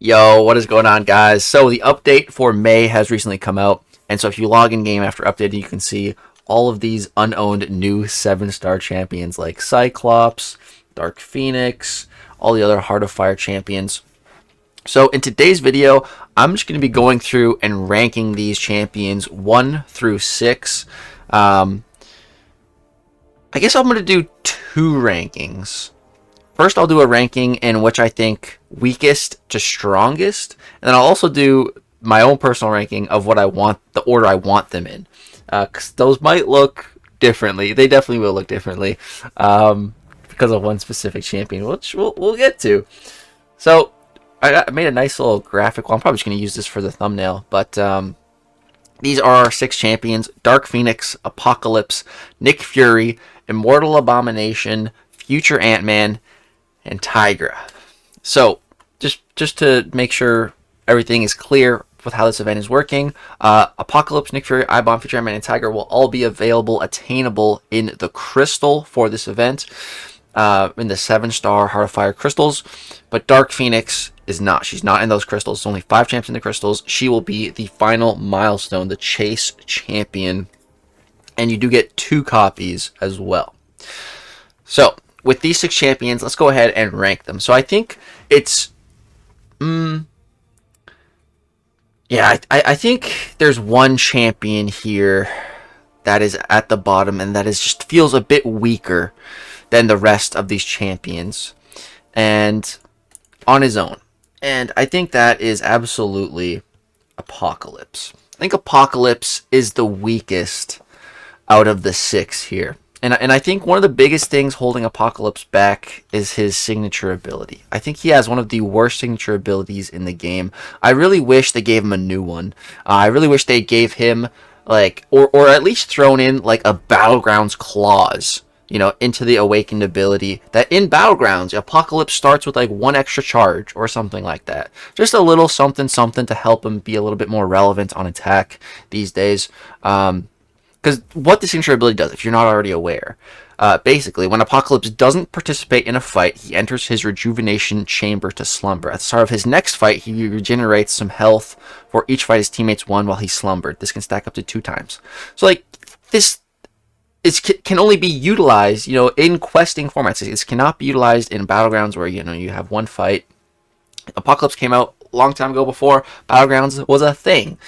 Yo, what is going on, guys? So the update for May has recently come out, and so if you log in game after updating, you can see all of these unowned new 7-star champions like Cyclops, Dark Phoenix, all the other Heart of Fire champions. So in today's video, I'm just going to be going through and ranking these champions 1 through 6. I guess I'm going to do 2 rankings. First, I'll do a ranking in which I think weakest to strongest, and then I'll also do my own personal ranking of what I want, the order I want them in, because those might look differently. They definitely will look differently because of one specific champion, which we'll get to. So I made a nice little graphic. Well, I'm probably just going to use this for the thumbnail, but these are our 6 champions: Dark Phoenix, Apocalypse, Nick Fury, Immortal Abomination, Future Ant-Man, and Tigra. So just to make sure everything is clear with how this event is working, Apocalypse, Nick Fury, iBomb, Future Ant-Man, and Tigra will all be available, attainable in the crystal for this event, in the 7-star Heart of Fire crystals. But Dark Phoenix is not. She's not in those crystals. It's only 5 champs in the crystals. She will be the final milestone, the chase champion, and you do get 2 copies as well. So with these 6 champions, let's go ahead and rank them. So I think it's, I think there's one champion here that is at the bottom, and that is just feels a bit weaker than the rest of these champions, and on his own. And I think that is absolutely Apocalypse. I think Apocalypse is the weakest out of the 6 here. And I think one of the biggest things holding Apocalypse back is his signature ability. I think he has one of the worst signature abilities in the game. I really wish they gave him a new one. I really wish they gave him, like, or at least thrown in, like, a Battlegrounds clause, you know, into the Awakened ability. That in Battlegrounds, Apocalypse starts with, like, 1 extra charge or something like that. Just a little something to help him be a little bit more relevant on attack these days. Because what the signature ability does, if you're not already aware, basically, when Apocalypse doesn't participate in a fight, he enters his rejuvenation chamber to slumber. At the start of his next fight, he regenerates some health for each fight his teammates won while he slumbered. This can stack up to 2 times. So, like, this can only be utilized, you know, in questing formats. This cannot be utilized in Battlegrounds where, you know, you have 1 fight. Apocalypse came out a long time ago before Battlegrounds was a thing.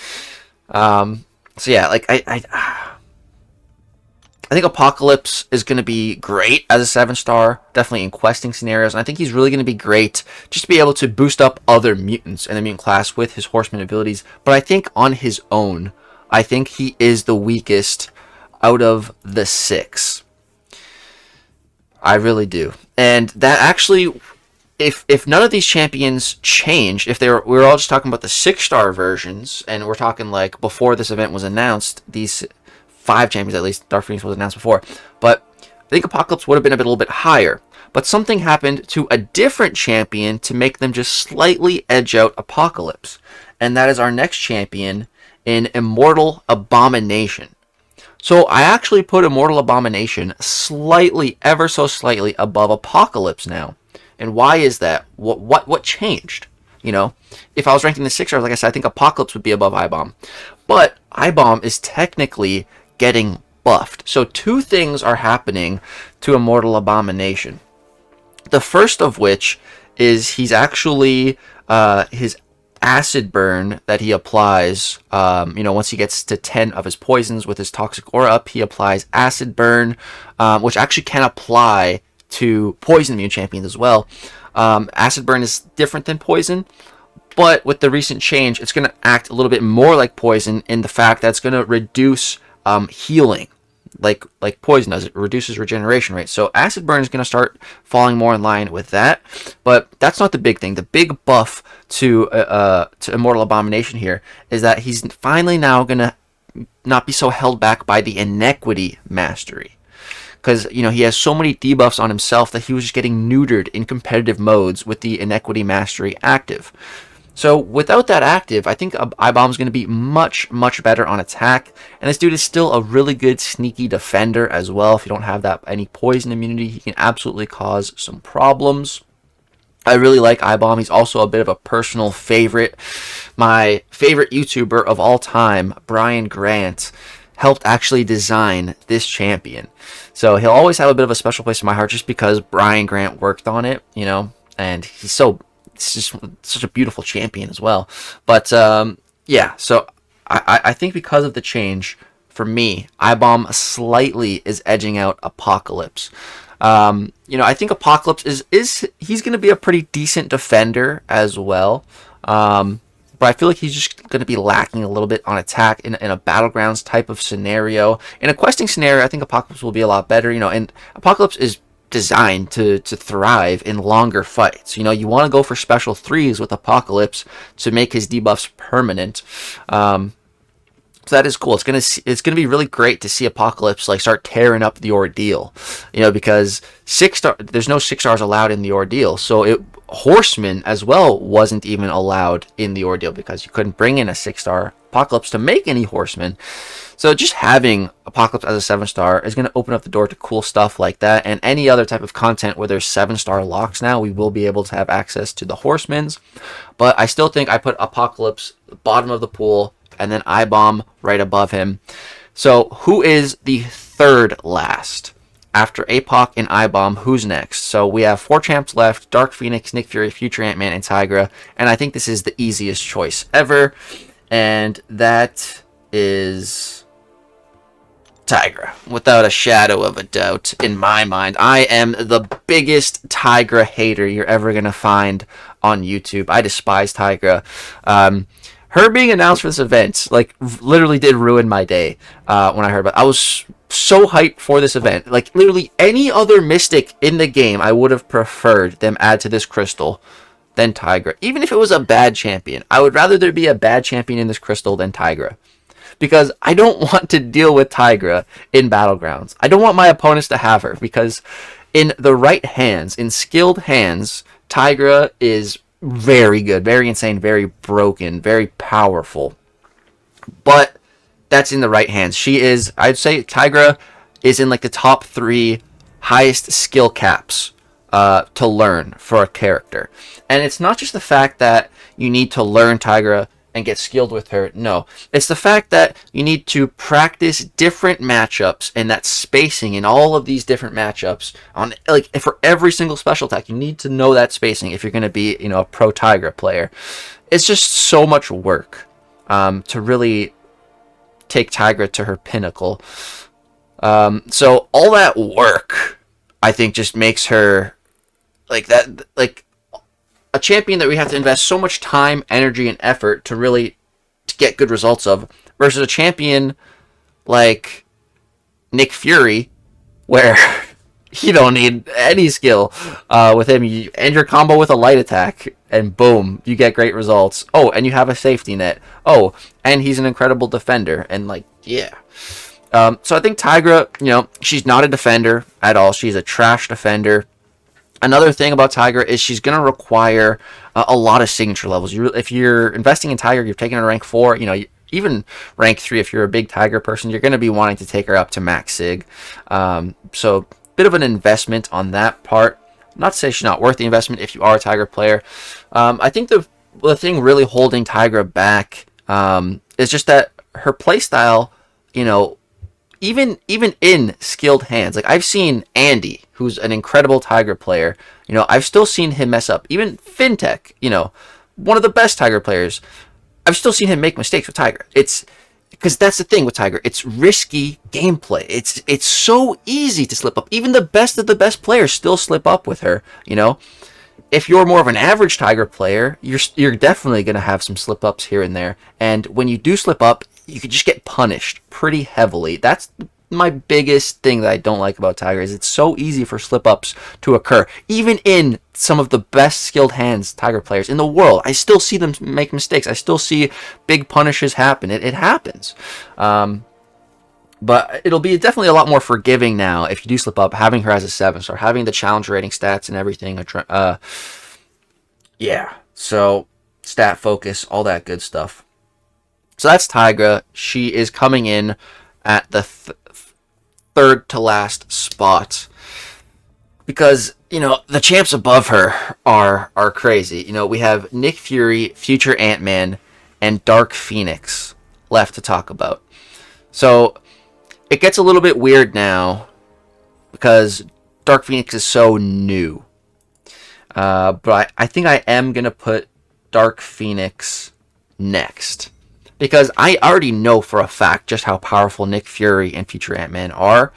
So yeah, like, I think Apocalypse is going to be great as a 7-star, definitely in questing scenarios, and I think he's really going to be great just to be able to boost up other mutants in the mutant class with his horseman abilities. But I think on his own, I think he is the weakest out of the 6. I really do. And that actually, if none of these champions change, if we're all just talking about the 6-star versions, and we're talking like before this event was announced, these 5 champions, at least Dark Phoenix was announced before, but I think Apocalypse would have been a little bit higher. But something happened to a different champion to make them just slightly edge out Apocalypse, and that is our next champion in Immortal Abomination. So I actually put Immortal Abomination slightly, ever so slightly above Apocalypse now. And why is that? What changed? You know, if I was ranking the 6-stars, like I said, I think Apocalypse would be above iBomb, but iBomb is technically getting buffed. So 2 things are happening to Immortal Abomination. The first of which is he's actually his acid burn that he applies, you know, once he gets to 10 of his poisons with his toxic aura up, he applies acid burn, which actually can apply to poison immune champions as well. Acid burn is different than poison, but with the recent change, it's going to act a little bit more like poison in the fact that it's going to reduce healing, like poison does. It reduces regeneration rate. So acid burn is going to start falling more in line with that. But that's not the big thing. The big buff to Immortal Abomination here is that he's finally now going to not be so held back by the Inequity Mastery. Because, you know, he has so many debuffs on himself that he was just getting neutered in competitive modes with the Inequity Mastery active. So without that active, I think iBomb's going to be much, much better on attack. And this dude is still a really good sneaky defender as well. If you don't have that any poison immunity, he can absolutely cause some problems. I really like iBomb. He's also a bit of a personal favorite. My favorite YouTuber of all time, Brian Grant, helped actually design this champion. So he'll always have a bit of a special place in my heart just because Brian Grant worked on it, you know, and it's just such a beautiful champion as well. But yeah, so I think because of the change, for me, iBomb slightly is edging out Apocalypse. You know, I think Apocalypse is he's going to be a pretty decent defender as well. But I feel like he's just going to be lacking a little bit on attack in a battlegrounds type of scenario. In a questing scenario, I think Apocalypse will be a lot better. You know, and Apocalypse is designed to thrive in longer fights. You know, you want to go for special threes with Apocalypse to make his debuffs permanent. So that is cool. It's gonna be really great to see Apocalypse like start tearing up the ordeal, you know, because there's no 6 stars allowed in the ordeal. So Horseman as well wasn't even allowed in the ordeal because you couldn't bring in a 6-star Apocalypse to make any Horseman. So just having Apocalypse as a 7-star is going to open up the door to cool stuff like that, and any other type of content where there's 7-star locks now, we will be able to have access to the Horsemans. But I still think I put Apocalypse bottom of the pool, and then iBomb right above him. So who is the third last? After APOC and iBomb, who's next? So we have 4 champs left: Dark Phoenix, Nick Fury, Future Ant-Man, and Tigra. And I think this is the easiest choice ever. And that is Tigra, without a shadow of a doubt, in my mind. I am the biggest Tigra hater you're ever going to find on YouTube. I despise Tigra. Her being announced for this event, like, literally did ruin my day when I heard about it. I was so hyped for this event. Like, literally any other Mystic in the game, I would have preferred them add to this crystal than Tigra. Even if it was a bad champion, I would rather there be a bad champion in this crystal than Tigra. Because I don't want to deal with Tigra in Battlegrounds. I don't want my opponents to have her, because in the right hands, in skilled hands, Tigra is very good, very insane, very broken, very powerful. But that's in the right hands. She is, I'd say Tigra is in like the top 3 highest skill caps to learn for a character. And it's not just the fact that you need to learn Tigra and get skilled with her. No, it's the fact that you need to practice different matchups, and that spacing in all of these different matchups on, like, for every single special attack, you need to know that spacing if you're going to be, you know, a pro Tigra player. It's just so much work to really take Tigra to her pinnacle. So all that work, I think, just makes her like that, like a champion that we have to invest so much time, energy, and effort to really get good results of, versus a champion like Nick Fury, where you don't need any skill with him. You end your combo with a light attack, and boom, you get great results. Oh, and you have a safety net. Oh, and he's an incredible defender. And, like, yeah. So I think Tigra, you know, she's not a defender at all. She's a trash defender. Another thing about Tigra is she's going to require a lot of signature levels. If you're investing in Tigra, you're taking her to rank 4, you know, even rank 3 if you're a big Tigra person, you're going to be wanting to take her up to max sig. So bit of an investment on that part. Not to say she's not worth the investment if you are a Tigra player. I think the thing really holding Tigra back is just that her playstyle, you know, even in skilled hands, like I've seen Andy, who's an incredible Tigra player, you know, I've still seen him mess up. Even Fintech, you know, one of the best Tigra players, I've still seen him make mistakes with Tigra. It's because that's the thing with Tigra. It's risky gameplay. It's so easy to slip up. Even the best of the best players still slip up with her, you know. If you're more of an average Tigra player, you're definitely going to have some slip ups here and there. And when you do slip up, you could just get punished pretty heavily. That's my biggest thing that I don't like about Tigra, is it's so easy for slip ups to occur. Even in some of the best skilled hands Tigra players in the world, I still see them make mistakes. I still see big punishes happen. It happens. But it'll be definitely a lot more forgiving now if you do slip up, having her as a 7-star, having the challenge rating stats and everything. Yeah, so stat focus, all that good stuff. So that's Tigra. She is coming in at the third to last spot. because the champs above her are crazy. We have Nick Fury, future Ant-Man, and Dark Phoenix left to talk about. So it gets a little bit weird now because Dark Phoenix is so new. But I think I am gonna put Dark Phoenix next because I already know for a fact just how powerful Nick Fury and future Ant-Man are.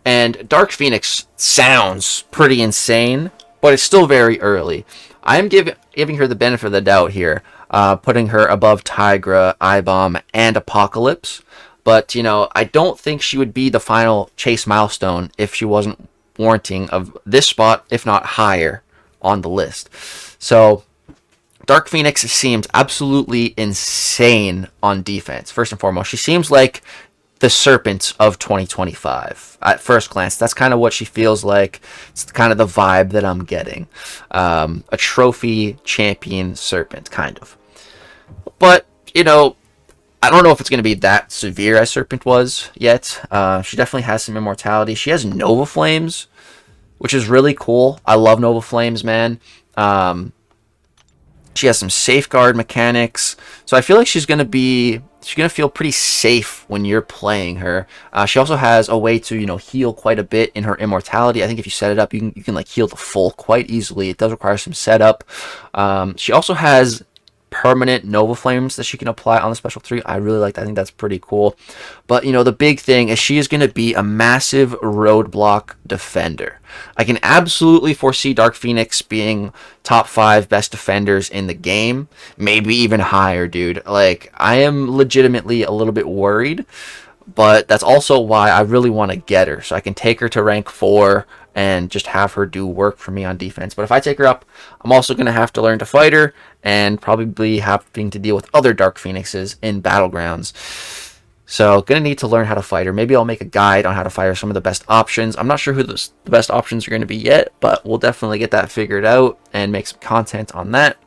And Dark Phoenix sounds pretty insane, but it's still very early. I am giving her the benefit of the doubt here, putting her above Tigra, I-Bomb, and Apocalypse. But, I don't think she would be the final chase milestone if she wasn't warranting of this spot, if not higher, on the list. So, Dark Phoenix seems absolutely insane on defense. First and foremost, she seems like the Serpent of 2025 at first glance. That's kind of what she feels like. It's kind of the vibe that I'm getting. A trophy champion Serpent, kind of. But I don't know if it's going to be that severe as Serpent was yet. She definitely has some immortality. She has Nova Flames, which is really cool. I love Nova Flames, man. She has some safeguard mechanics, so I feel like she's gonna feel pretty safe when you're playing her. She also has a way to heal quite a bit in her immortality. I think if you set it up, you can like heal the full quite easily. It does require some setup. She also has permanent Nova Flames that she can apply on the special 3. I really like that. I think that's pretty cool. But the big thing is she is going to be a massive roadblock defender. I can absolutely foresee Dark Phoenix being top 5 best defenders in the game, maybe even higher, dude. Like, I am legitimately a little bit worried, but that's also why I really want to get her, so I can take her to rank 4 and just have her do work for me on defense. But if I take her up, I'm also going to have to learn to fight her and probably having to deal with other Dark Phoenixes in Battlegrounds. So, going to need to learn how to fight her. Maybe I'll make a guide on how to fight her, some of the best options. I'm not sure who the best options are going to be yet, but we'll definitely get that figured out and make some content on that.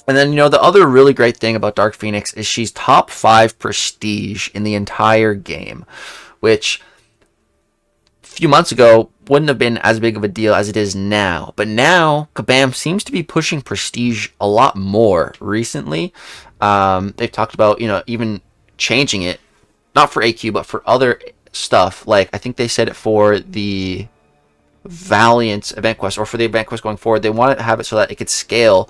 And then, the other really great thing about Dark Phoenix is she's top 5 prestige in the entire game, which a few months ago wouldn't have been as big of a deal as it is now. But now, Kabam seems to be pushing prestige a lot more recently. They've talked about, even changing it, not for AQ, but for other stuff. Like, I think they said it for the Valiant event quest, or for the event quest going forward, they want to have it so that it could scale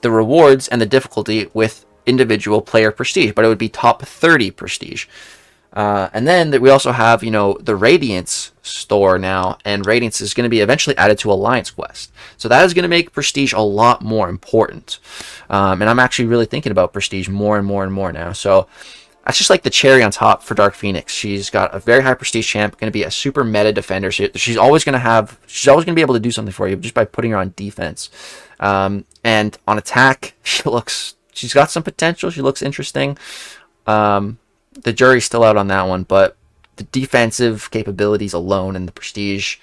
the rewards and the difficulty with individual player prestige, but it would be top 30 prestige. And then we also have, the Radiance store now, and Radiance is going to be eventually added to Alliance Quest. So that is going to make Prestige a lot more important. And I'm actually really thinking about Prestige more and more and more now. So that's just like the cherry on top for Dark Phoenix. She's got a very high Prestige champ, going to be a super meta defender. She's always going to be able to do something for you just by putting her on defense. And on attack, she's got some potential. She looks interesting. The jury's still out on that one, but the defensive capabilities alone and the prestige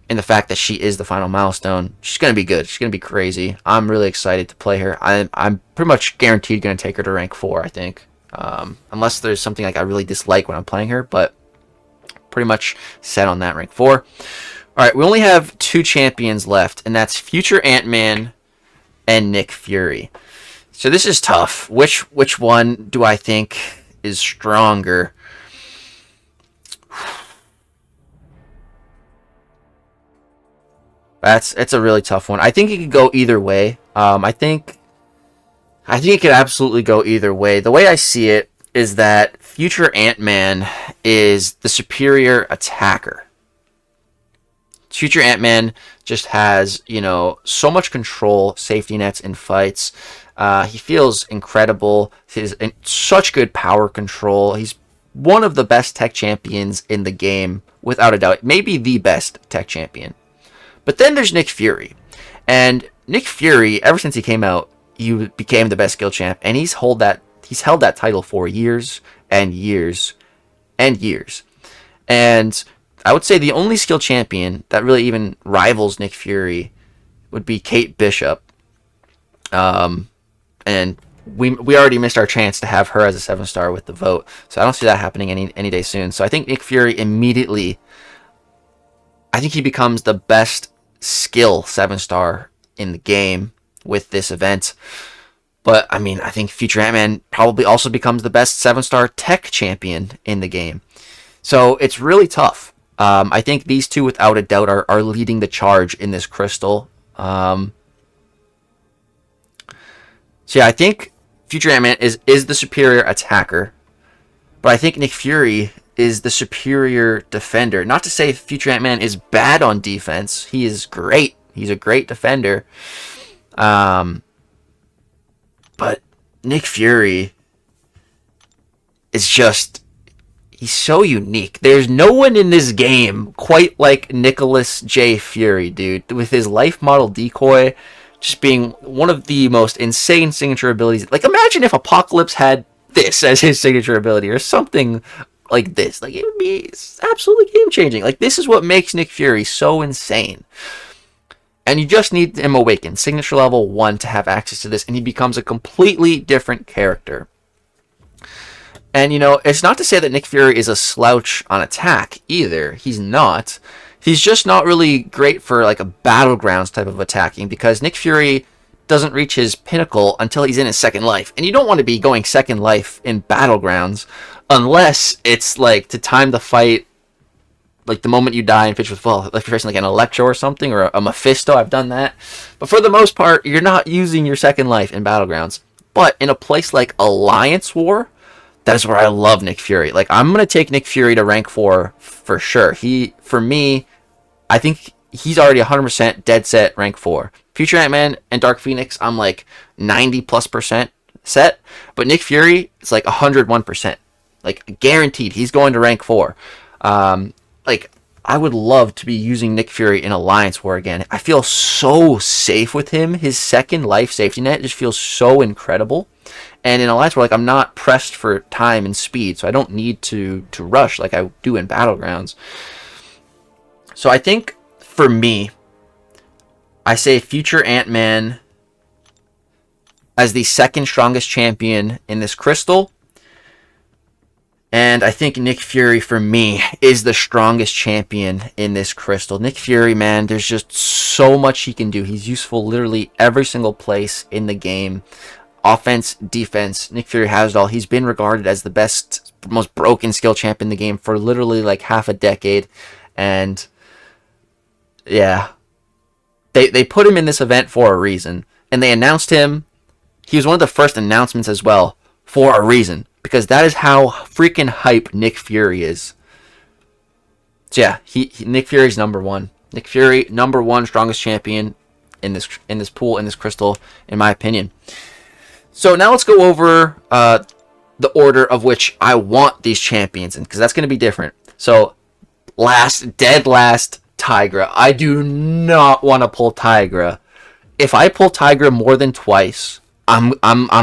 and the fact that she is the final milestone, she's going to be good. She's going to be crazy. I'm really excited to play her. I'm pretty much guaranteed going to take her to rank 4, I think. Unless there's something like I really dislike when I'm playing her, but pretty much set on that rank 4. Alright, we only have 2 champions left, and that's future Ant-Man and Nick Fury. So this is tough. Which one do I think is stronger? It's a really tough one. I think it could go either way. I think it could absolutely go either way. The way I see it is that future Ant-Man is the superior attacker. Future Ant-Man just has, so much control, safety nets in fights. He feels incredible. He's in such good power control. He's one of the best tech champions in the game, without a doubt. Maybe the best tech champion. But then there's Nick Fury. And Nick Fury, ever since he came out, he became the best skill champ. And he's held that title for years and years and years. And I would say the only skill champion that really even rivals Nick Fury would be Kate Bishop. And we already missed our chance to have her as a 7-star with the vote. So I don't see that happening any day soon. So I think Nick Fury immediately I think he becomes the best skill 7-star in the game with this event. But, I mean, I think Future Ant-Man probably also becomes the best 7-star tech champion in the game. So, it's really tough. I think these two, without a doubt, are leading the charge in this crystal. So, yeah, I think Future Ant-Man is the superior attacker. But I think Nick Fury is the superior defender. Not to say Future Ant-Man is bad on defense. He is great. He's a great defender. But Nick Fury is just... He's so unique. There's no one in this game quite like Nicholas J. Fury, dude. With his life model decoy just being one of the most insane signature abilities. Like, imagine if Apocalypse had this as his signature ability or something like this. Like, it would be absolutely game-changing. Like, this is what makes Nick Fury so insane. And you just need him awakened, signature level 1, to have access to this, and he becomes a completely different character. And, you know, it's not to say that Nick Fury is a slouch on attack either. He's not. He's just not really great for, like, a battlegrounds type of attacking, because Nick Fury doesn't reach his pinnacle until he's in his second life. And you don't want to be going second life in battlegrounds unless it's, like, to time the fight, like, the moment you die and finish with, well, if you're facing, like, an Electro or something, or a Mephisto. I've done that. But for the most part, you're not using your second life in battlegrounds. But in a place like Alliance War, that is where I love Nick Fury. Like, I'm going to take Nick Fury to rank 4 for sure. For me, I think he's already 100% dead set rank 4. Future Ant-Man and Dark Phoenix, I'm like 90+% set. But Nick Fury, it's like 101%. Like, guaranteed, he's going to rank 4. Like, I would love to be using Nick Fury in Alliance War again. I feel so safe with him. His second life safety net just feels so incredible. And in Alliance War, like, I'm not pressed for time and speed, so I don't need to rush like I do in Battlegrounds. So I think, for me, I say Future Ant-Man as the second strongest champion in this crystal. And I think Nick Fury, for me, is the strongest champion in this crystal. Nick Fury, man, there's just so much he can do. He's useful literally every single place in the game. Offense, defense, Nick Fury has it all. He's been regarded as the best, most broken skill champ in the game for literally like half a decade. And yeah, they put him in this event for a reason. And they announced him. He was one of the first announcements as well for a reason. Because that is how freaking hype Nick Fury is. So yeah, Nick Fury's number 1. Nick Fury, number 1 strongest champion in this pool, in this crystal, in my opinion. So now let's go over the order of which I want these champions in, because that's going to be different. So dead last, Tigra. I do not want to pull Tigra. If I pull Tigra more than twice, I'm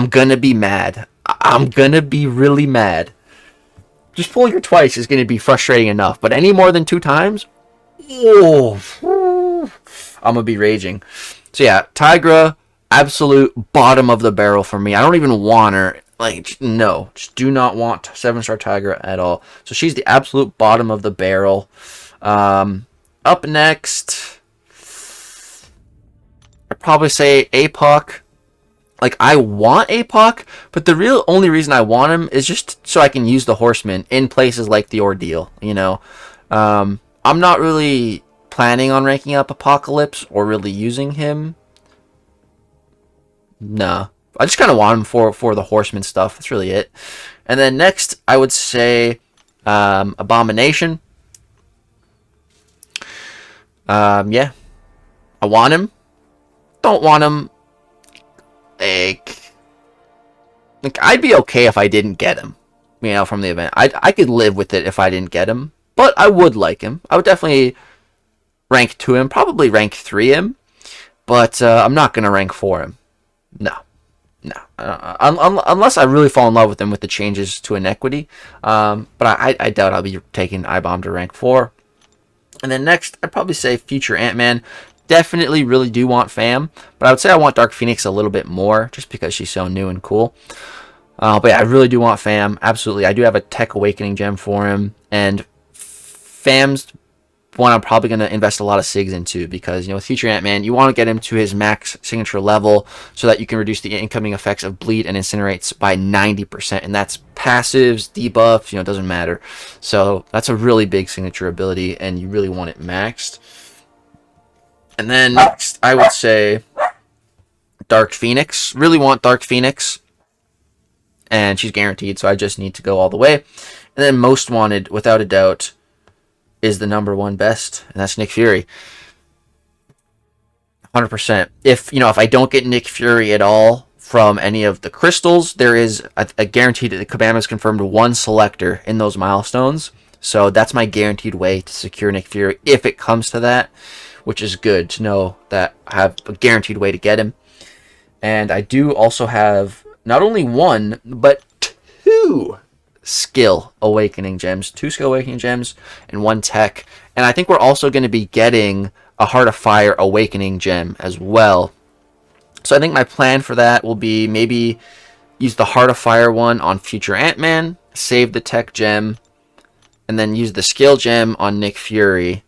gonna be mad. I'm gonna be really mad. Just pulling her twice is gonna be frustrating enough, but any more than 2 times, oh, I'm gonna be raging. So yeah, Tigra, absolute bottom of the barrel for me. I don't even want her. Like, no, just do not want 7-star Tigra at all. So she's the absolute bottom of the barrel. Up next, I'd probably say APOC. Like, I want APOC, but the real only reason I want him is just so I can use the Horseman in places like the Ordeal, you know. I'm not really planning on ranking up Apocalypse or really using him. No. I just kind of want him for the Horseman stuff. That's really it. And then next, I would say Abomination. Yeah. I want him. Don't want him. Like, I'd be okay if I didn't get him, you know, from the event. I could live with it if I didn't get him, but I would like him. I would definitely rank 2 him, probably rank 3 him, but I'm not going to rank 4 him. No. Unless I really fall in love with him with the changes to Inequity, but I doubt I'll be taking iBomb to rank 4. And then next, I'd probably say Future Ant-Man. Definitely really do want Fam, but I would say I want Dark Phoenix a little bit more just because she's so new and cool. But yeah, I really do want Fam. Absolutely. I do have a Tech Awakening gem for him, and Fam's one I'm probably going to invest a lot of SIGs into, because, with future Ant-Man, you want to get him to his max signature level so that you can reduce the incoming effects of bleed and incinerates by 90%, and that's passives, debuffs, it doesn't matter. So that's a really big signature ability, and you really want it maxed. And then next, I would say Dark Phoenix. Really want Dark Phoenix, and she's guaranteed, so I just need to go all the way. And then most wanted, without a doubt, is the #1 best, and that's Nick Fury. 100%. If I don't get Nick Fury at all from any of the crystals, there is a guaranteed that Kabama's confirmed 1 selector in those milestones. So that's my guaranteed way to secure Nick Fury if it comes to that, which is good to know that I have a guaranteed way to get him. And I do also have not only 1, but 2 skill awakening gems, 2 skill awakening gems and 1 tech. And I think we're also going to be getting a Heart of Fire awakening gem as well. So I think my plan for that will be maybe use the Heart of Fire one on future Ant-Man, save the tech gem, and then use the skill gem on Nick Fury.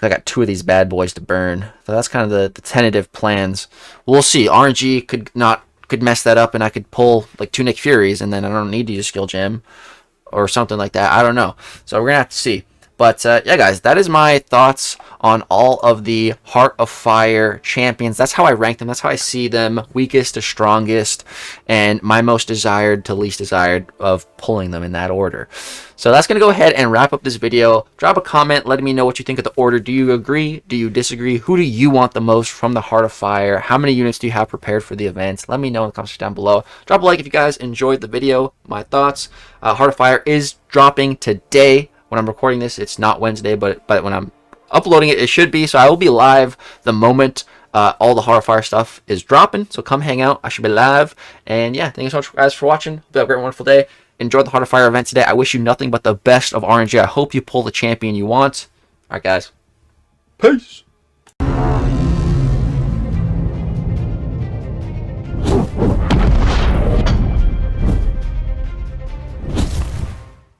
I got 2 of these bad boys to burn. So that's kind of the tentative plans. We'll see. RNG could mess that up, and I could pull like 2 Nick Furies, and then I don't need to use skill gem or something like that. I don't know. So we're gonna have to see. But yeah, guys, that is my thoughts on all of the Heart of Fire champions. That's how I rank them. That's how I see them, weakest to strongest, and my most desired to least desired, of pulling them in that order. So that's going to go ahead and wrap up this video. Drop a comment letting me know what you think of the order. Do you agree? Do you disagree? Who do you want the most from the Heart of Fire? How many units do you have prepared for the events? Let me know in the comments down below. Drop a like if you guys enjoyed the video. My thoughts. Heart of Fire is dropping today. When I'm recording this, it's not Wednesday, but when I'm uploading it, it should be. So I will be live the moment all the Heart of Fire stuff is dropping. So come hang out. I should be live. And yeah, thank you so much, guys, for watching. Hope you have a great, wonderful day. Enjoy the Heart of Fire event today. I wish you nothing but the best of RNG. I hope you pull the champion you want. All right, guys. Peace.